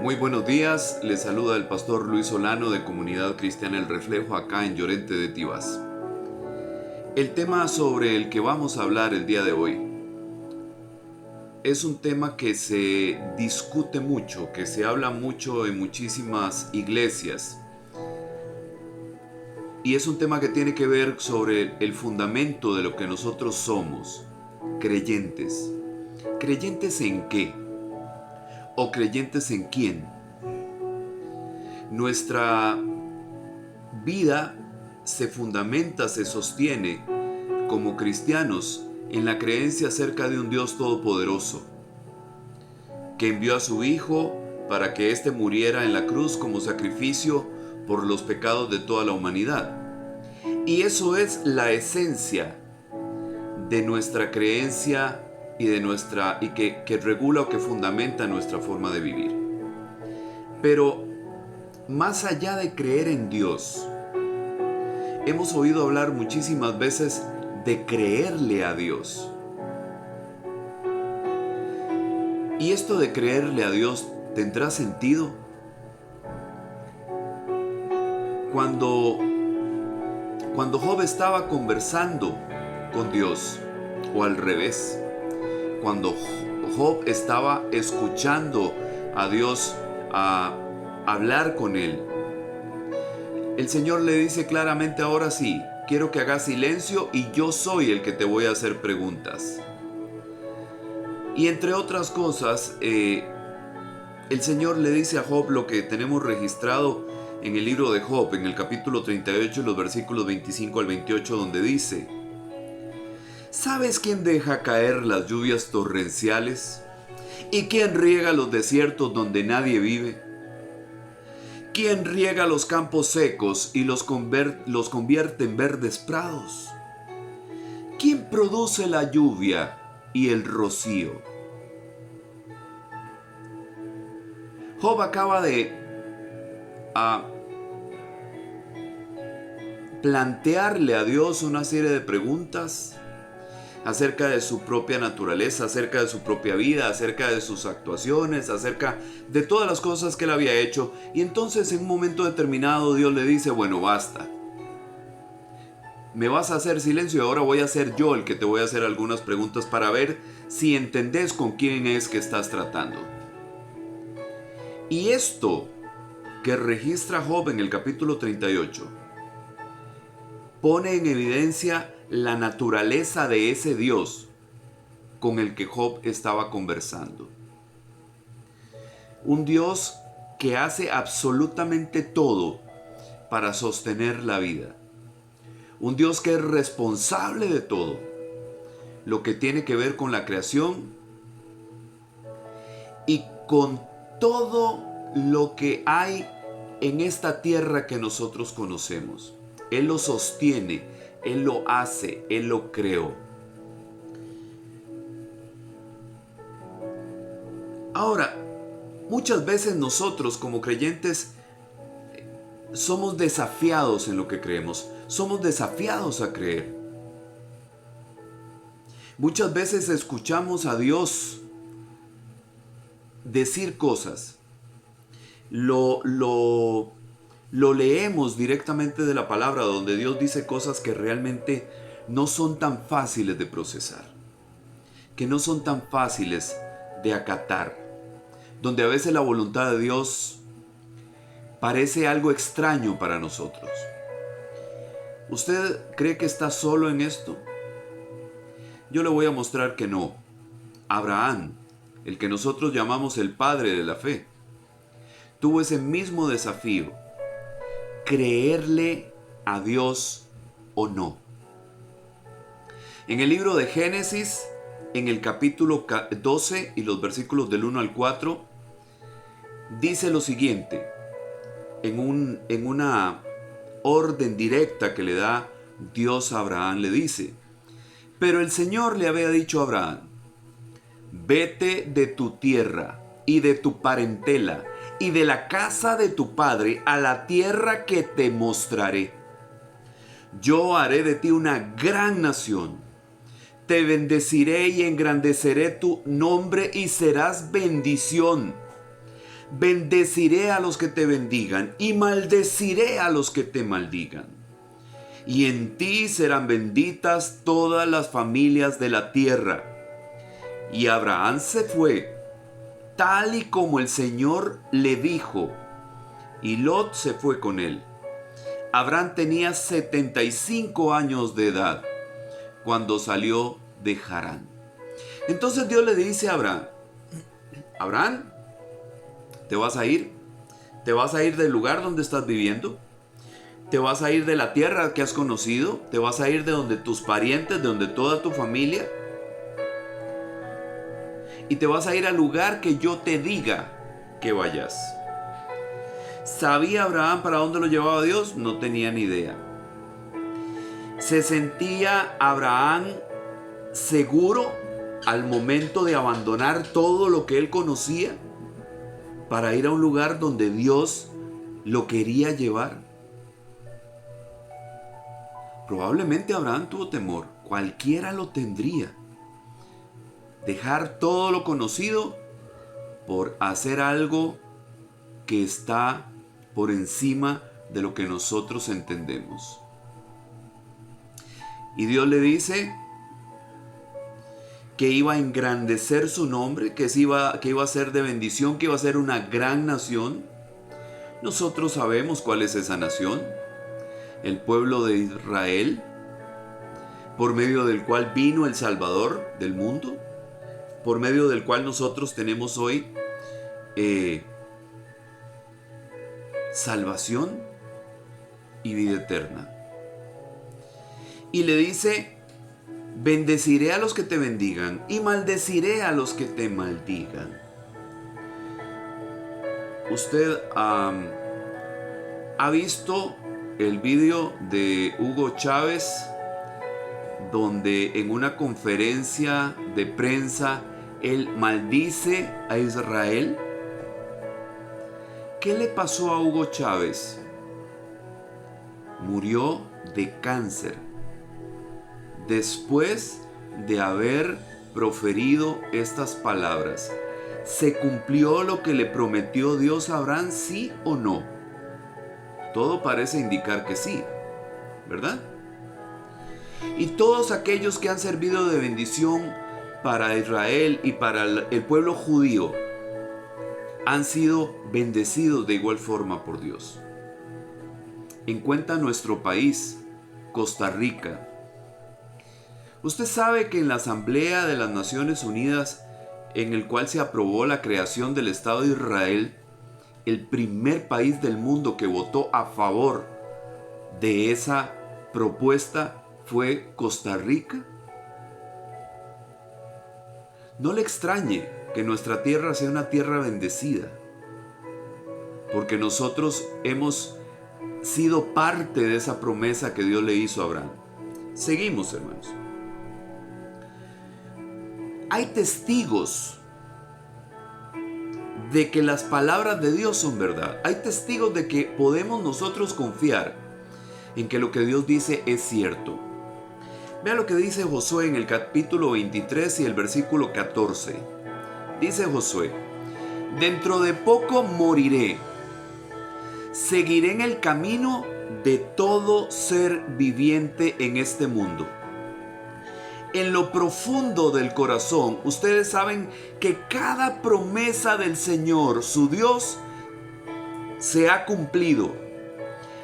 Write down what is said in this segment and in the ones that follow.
Muy buenos días, les saluda el pastor Luis Solano de Comunidad Cristiana El Reflejo acá en Llorente de Tibás. El tema sobre el que vamos a hablar el día de hoy es un tema que se discute mucho, que se habla mucho en muchísimas iglesias. Y es un tema que tiene que ver sobre el fundamento de lo que nosotros somos, creyentes. ¿Creyentes en qué? ¿O creyentes en quién? Nuestra vida se fundamenta, se sostiene como cristianos en la creencia acerca de un Dios todopoderoso que envió a su Hijo para que éste muriera en la cruz como sacrificio por los pecados de toda la humanidad. Y eso es la esencia de nuestra creencia y que regula o que fundamenta nuestra forma de vivir. Pero más allá de creer en Dios, hemos oído hablar muchísimas veces de creerle a Dios. ¿Y esto de creerle a Dios tendrá sentido? Cuando Job estaba conversando con Dios, o al revés, cuando Job estaba escuchando a Dios a hablar con él, el Señor le dice claramente: ahora sí, quiero que hagas silencio y yo soy el que te voy a hacer preguntas. Y entre otras cosas, el Señor le dice a Job lo que tenemos registrado en el libro de Job, en el capítulo 38, los versículos 25 al 28, donde dice: ¿sabes quién deja caer las lluvias torrenciales? ¿Y quién riega los desiertos donde nadie vive? ¿Quién riega los campos secos y los convierte en verdes prados? ¿Quién produce la lluvia y el rocío? Job acaba de plantearle a Dios una serie de preguntas acerca de su propia naturaleza, acerca de su propia vida, acerca de sus actuaciones, acerca de todas las cosas que él había hecho. Y entonces en un momento determinado Dios le dice: bueno, basta. Me vas a hacer silencio y ahora voy a ser yo el que te voy a hacer algunas preguntas para ver si entendés con quién es que estás tratando. Y esto que registra Job en el capítulo 38 pone en evidencia la naturaleza de ese Dios con el que Job estaba conversando. Un Dios que hace absolutamente todo para sostener la vida. Un Dios que es responsable de todo lo que tiene que ver con la creación y con todo lo que hay en esta tierra que nosotros conocemos. Él lo sostiene, Él lo hace, Él lo creó. Ahora, muchas veces nosotros como creyentes somos desafiados en lo que creemos, somos desafiados a creer. Muchas veces escuchamos a Dios decir cosas, lo leemos directamente de la palabra, donde Dios dice cosas que realmente no son tan fáciles de procesar, que no son tan fáciles de acatar, donde a veces la voluntad de Dios parece algo extraño para nosotros. ¿Usted cree que está solo en esto? Yo le voy a mostrar que no. Abraham, el que nosotros llamamos el padre de la fe, tuvo ese mismo desafío: creerle a Dios o no. En el libro de Génesis, en el capítulo 12 y los versículos del 1 al 4, dice lo siguiente, en una orden directa que le da Dios a Abraham, le dice: pero el Señor le había dicho a Abraham: vete de tu tierra y de tu parentela y de la casa de tu padre a la tierra que te mostraré. Yo haré de ti una gran nación. Te bendeciré y engrandeceré tu nombre y serás bendición. Bendeciré a los que te bendigan y maldeciré a los que te maldigan. Y en ti serán benditas todas las familias de la tierra. Y Abraham se fue, tal y como el Señor le dijo, y Lot se fue con él. Abraham tenía 75 años de edad cuando salió de Harán. Entonces Dios le dice a Abraham: Abraham, ¿te vas a ir? ¿Te vas a ir del lugar donde estás viviendo? ¿Te vas a ir de la tierra que has conocido? ¿Te vas a ir de donde tus parientes, de donde toda tu familia? Y te vas a ir al lugar que yo te diga que vayas. ¿Sabía Abraham para dónde lo llevaba Dios? No tenía ni idea. ¿Se sentía Abraham seguro al momento de abandonar todo lo que él conocía para ir a un lugar donde Dios lo quería llevar? Probablemente Abraham tuvo temor. Cualquiera lo tendría. Dejar todo lo conocido por hacer algo que está por encima de lo que nosotros entendemos. Y Dios le dice que iba a engrandecer su nombre, que iba a ser de bendición, que iba a ser una gran nación. Nosotros sabemos cuál es esa nación: el pueblo de Israel, por medio del cual vino el Salvador del mundo, por medio del cual nosotros tenemos hoy salvación y vida eterna. Y le dice: bendeciré a los que te bendigan y maldeciré a los que te maldigan. Usted ha visto el video de Hugo Chávez, donde en una conferencia de prensa él maldice a Israel. ¿Qué le pasó a Hugo Chávez? Murió de cáncer después de haber proferido estas palabras. ¿Se cumplió lo que le prometió Dios a Abraham, sí o no? Todo parece indicar que sí, ¿verdad? Y todos aquellos que han servido de bendición para Israel y para el pueblo judío han sido bendecidos de igual forma por Dios. En cuenta nuestro país, Costa Rica. Usted sabe que en la Asamblea de las Naciones Unidas, en el cual se aprobó la creación del Estado de Israel, el primer país del mundo que votó a favor de esa propuesta fue Costa Rica. No le extrañe que nuestra tierra sea una tierra bendecida, porque nosotros hemos sido parte de esa promesa que Dios le hizo a Abraham. Seguimos, hermanos. Hay testigos de que las palabras de Dios son verdad. Hay testigos de que podemos nosotros confiar en que lo que Dios dice es cierto. Vea lo que dice Josué en el capítulo 23 y el versículo 14. Dice Josué: dentro de poco moriré. Seguiré en el camino de todo ser viviente en este mundo. En lo profundo del corazón, ustedes saben que cada promesa del Señor, su Dios, se ha cumplido.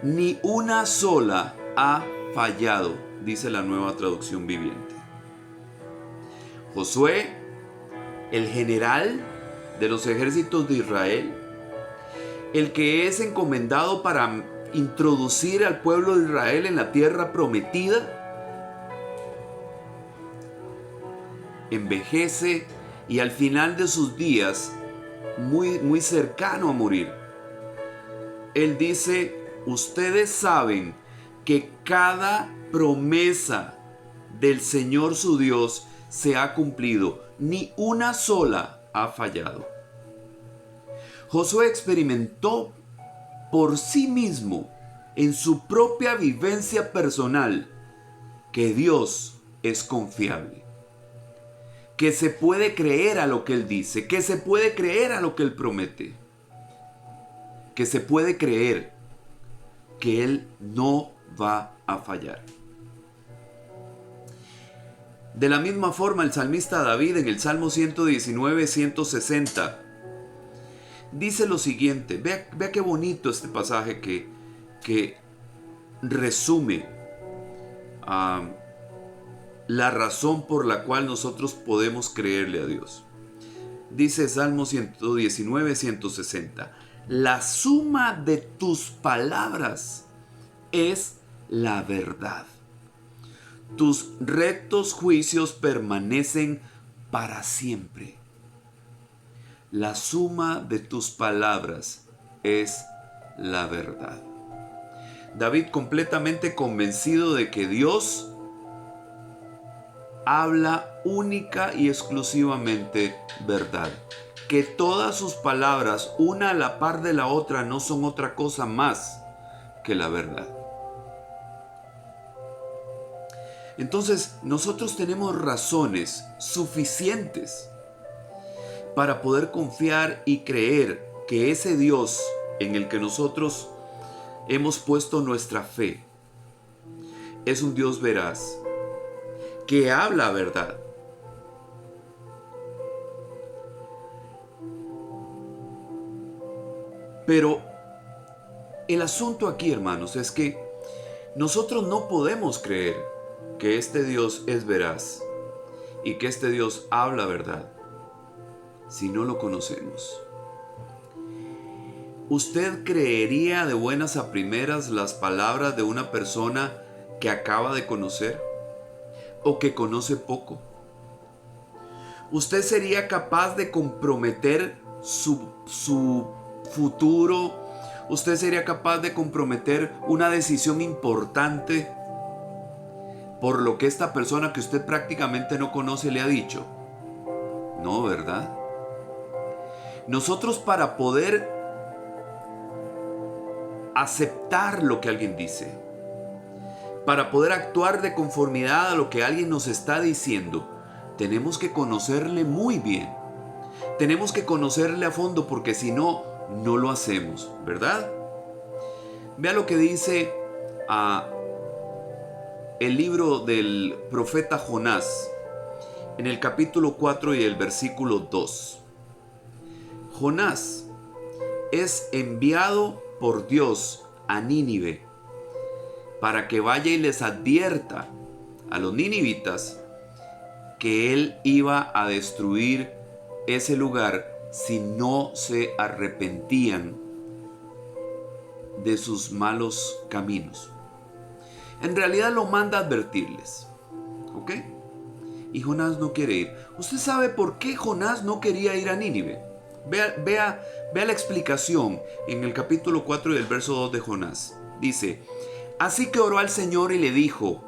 Ni una sola ha fallado, dice la Nueva Traducción Viviente. Josué, el general de los ejércitos de Israel, el que es encomendado para introducir al pueblo de Israel en la tierra prometida, envejece y al final de sus días, muy cercano a morir, él dice: ustedes saben que cada promesa del Señor su Dios se ha cumplido, ni una sola ha fallado. Josué experimentó por sí mismo, en su propia vivencia personal, que Dios es confiable, que se puede creer a lo que Él dice, que se puede creer a lo que Él promete. que se puede creer que Él no va a fallar. De la misma forma, el salmista David en el Salmo 119, 160 dice lo siguiente. Vea qué bonito este pasaje que resume la razón por la cual nosotros podemos creerle a Dios. Dice Salmo 119, 160. La suma de tus palabras es la verdad. Tus rectos juicios permanecen para siempre. La suma de tus palabras es la verdad. David, completamente convencido de que Dios habla única y exclusivamente verdad. Que todas sus palabras, una a la par de la otra, no son otra cosa más que la verdad. Entonces, nosotros tenemos razones suficientes para poder confiar y creer que ese Dios en el que nosotros hemos puesto nuestra fe es un Dios veraz, que habla verdad. Pero el asunto aquí, hermanos, es que nosotros no podemos creer que este Dios es veraz y que este Dios habla verdad si no lo conocemos. ¿Usted creería de buenas a primeras las palabras de una persona que acaba de conocer o que conoce poco? ¿Usted sería capaz de comprometer su futuro? ¿Usted sería capaz de comprometer una decisión importante por lo que esta persona que usted prácticamente no conoce le ha dicho? No, ¿verdad? Nosotros, para poder aceptar lo que alguien dice, para poder actuar de conformidad a lo que alguien nos está diciendo, tenemos que conocerle muy bien. Tenemos que conocerle a fondo, porque si no, no lo hacemos, ¿verdad? Vea lo que dice el libro del profeta Jonás, en el capítulo 4 y el versículo 2. Jonás es enviado por Dios a Nínive para que vaya y les advierta a los ninivitas que él iba a destruir ese lugar si no se arrepentían de sus malos caminos. En realidad lo manda a advertirles, ¿ok? Y Jonás no quiere ir. ¿Usted sabe por qué Jonás no quería ir a Nínive? Vea la explicación en el capítulo 4 y el verso 2 de Jonás. Dice: así que oró al Señor y le dijo: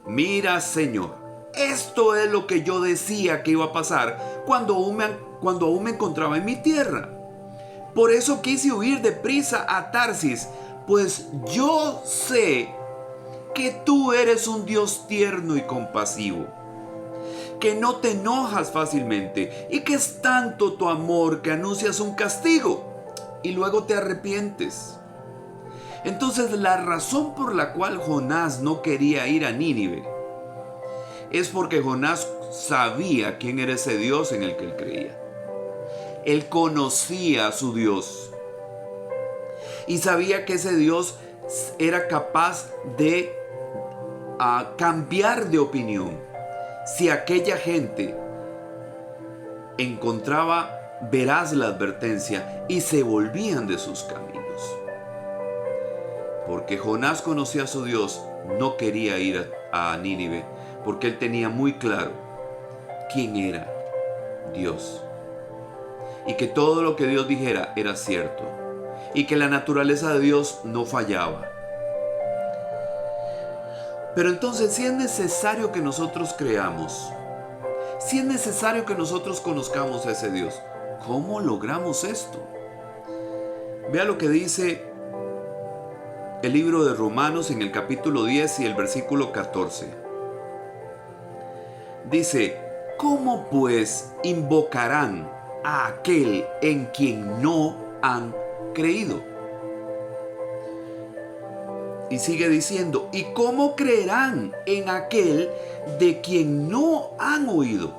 mira, Señor, esto es lo que yo decía que iba a pasar cuando aún me encontraba en mi tierra. Por eso quise huir deprisa a Tarsis, pues yo sé que tú eres un Dios tierno y compasivo, que no te enojas fácilmente y que es tanto tu amor que anuncias un castigo y luego te arrepientes. Entonces, la razón por la cual Jonás no quería ir a Nínive es porque Jonás sabía quién era ese Dios en el que él creía. Él conocía a su Dios y sabía que ese Dios era capaz de cambiar de opinión si aquella gente encontraba veraz la advertencia y se volvían de sus caminos. Porque Jonás conocía a su Dios, no quería ir a Nínive, porque él tenía muy claro quién era Dios, y que todo lo que Dios dijera era cierto, y que la naturaleza de Dios no fallaba. Pero entonces, si es necesario que nosotros creamos, si es necesario que nosotros conozcamos a ese Dios, ¿cómo logramos esto? Vea lo que dice el libro de Romanos en el capítulo 10 y el versículo 14. Dice: ¿cómo pues invocarán a aquel en quien no han creído. Y sigue diciendo, ¿y cómo creerán en aquel de quien no han oído?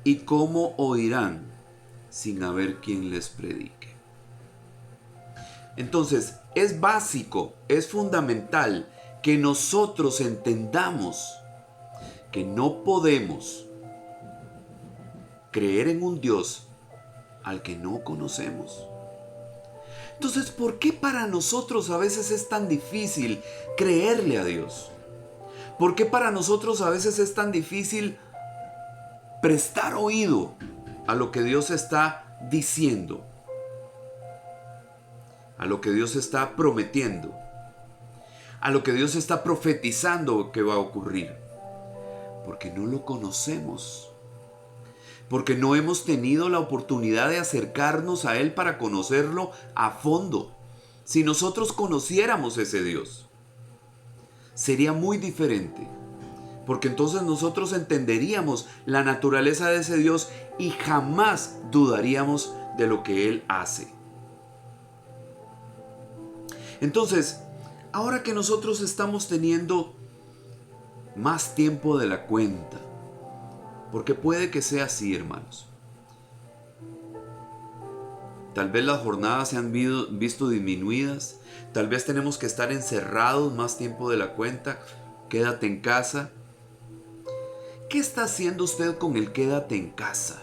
¿Y cómo oirán sin haber quien les predique? Entonces, es básico, es fundamental que nosotros entendamos que no podemos creer en un Dios al que no conocemos. Entonces, ¿por qué para nosotros a veces es tan difícil creerle a Dios? ¿Por qué para nosotros a veces es tan difícil prestar oído a lo que Dios está diciendo? A lo que Dios está prometiendo, a lo que Dios está profetizando que va a ocurrir. Porque no lo conocemos. Porque no hemos tenido la oportunidad de acercarnos a Él para conocerlo a fondo. Si nosotros conociéramos ese Dios, sería muy diferente. Porque entonces nosotros entenderíamos la naturaleza de ese Dios y jamás dudaríamos de lo que Él hace. Entonces, ahora que nosotros estamos teniendo más tiempo de la cuenta, porque puede que sea así, hermanos. Tal vez las jornadas se han visto disminuidas. Tal vez tenemos que estar encerrados más tiempo de la cuenta. Quédate en casa. ¿Qué está haciendo usted con el quédate en casa?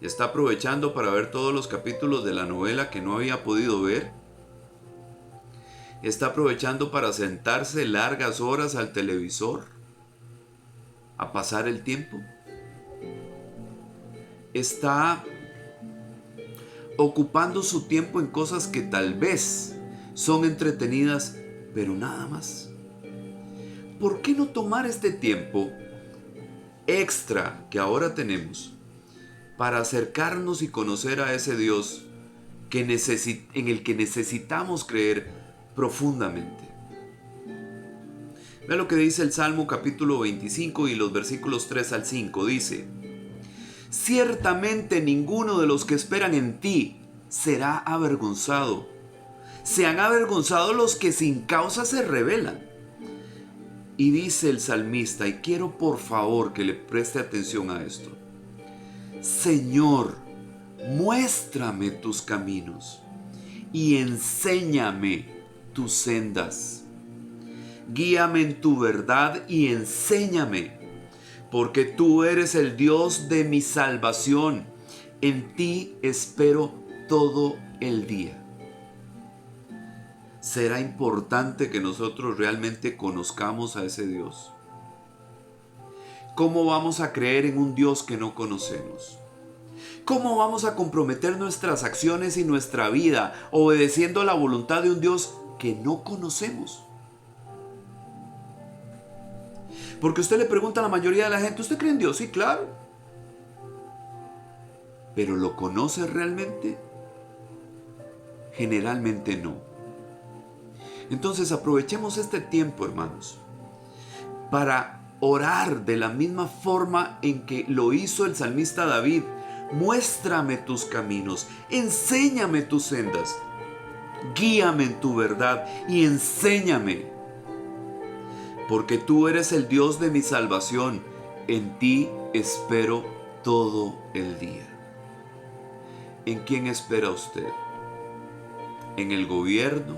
¿Está aprovechando para ver todos los capítulos de la novela que no había podido ver? ¿Está aprovechando para sentarse largas horas al televisor? ¿A pasar el tiempo? ¿Está ocupando su tiempo en cosas que tal vez son entretenidas, pero nada más? ¿Por qué no tomar este tiempo extra que ahora tenemos para acercarnos y conocer a ese Dios en el que necesitamos creer profundamente? Vea lo que dice el Salmo capítulo 25 y los versículos 3 al 5. Dice: ciertamente ninguno de los que esperan en ti será avergonzado. Se han avergonzado los que sin causa se rebelan. Y dice el salmista, y quiero por favor que le preste atención a esto: Señor, muéstrame tus caminos y enséñame tus sendas. Guíame en tu verdad y enséñame, porque tú eres el Dios de mi salvación. En ti espero todo el día. ¿Será importante que nosotros realmente conozcamos a ese Dios? ¿Cómo vamos a creer en un Dios que no conocemos? ¿Cómo vamos a comprometer nuestras acciones y nuestra vida obedeciendo la voluntad de un Dios que no conocemos? Porque usted le pregunta a la mayoría de la gente, ¿usted cree en Dios? Sí, claro. ¿Pero lo conoce realmente? Generalmente no. Entonces aprovechemos este tiempo, hermanos, para orar de la misma forma en que lo hizo el salmista David. Muéstrame tus caminos, enséñame tus sendas, guíame en tu verdad y enséñame. Porque tú eres el Dios de mi salvación, en ti espero todo el día. ¿En quién espera usted? ¿En el gobierno?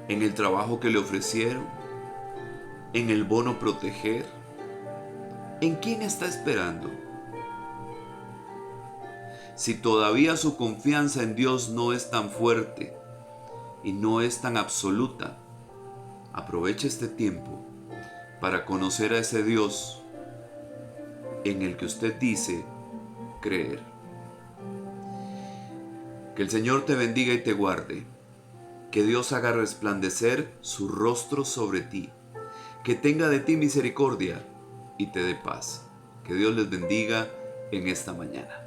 ¿En el trabajo que le ofrecieron? ¿En el bono proteger? ¿En quién está esperando? Si todavía su confianza en Dios no es tan fuerte y no es tan absoluta, aproveche este tiempo para conocer a ese Dios en el que usted dice creer. Que el Señor te bendiga y te guarde. Que Dios haga resplandecer su rostro sobre ti. Que tenga de ti misericordia y te dé paz. Que Dios les bendiga en esta mañana.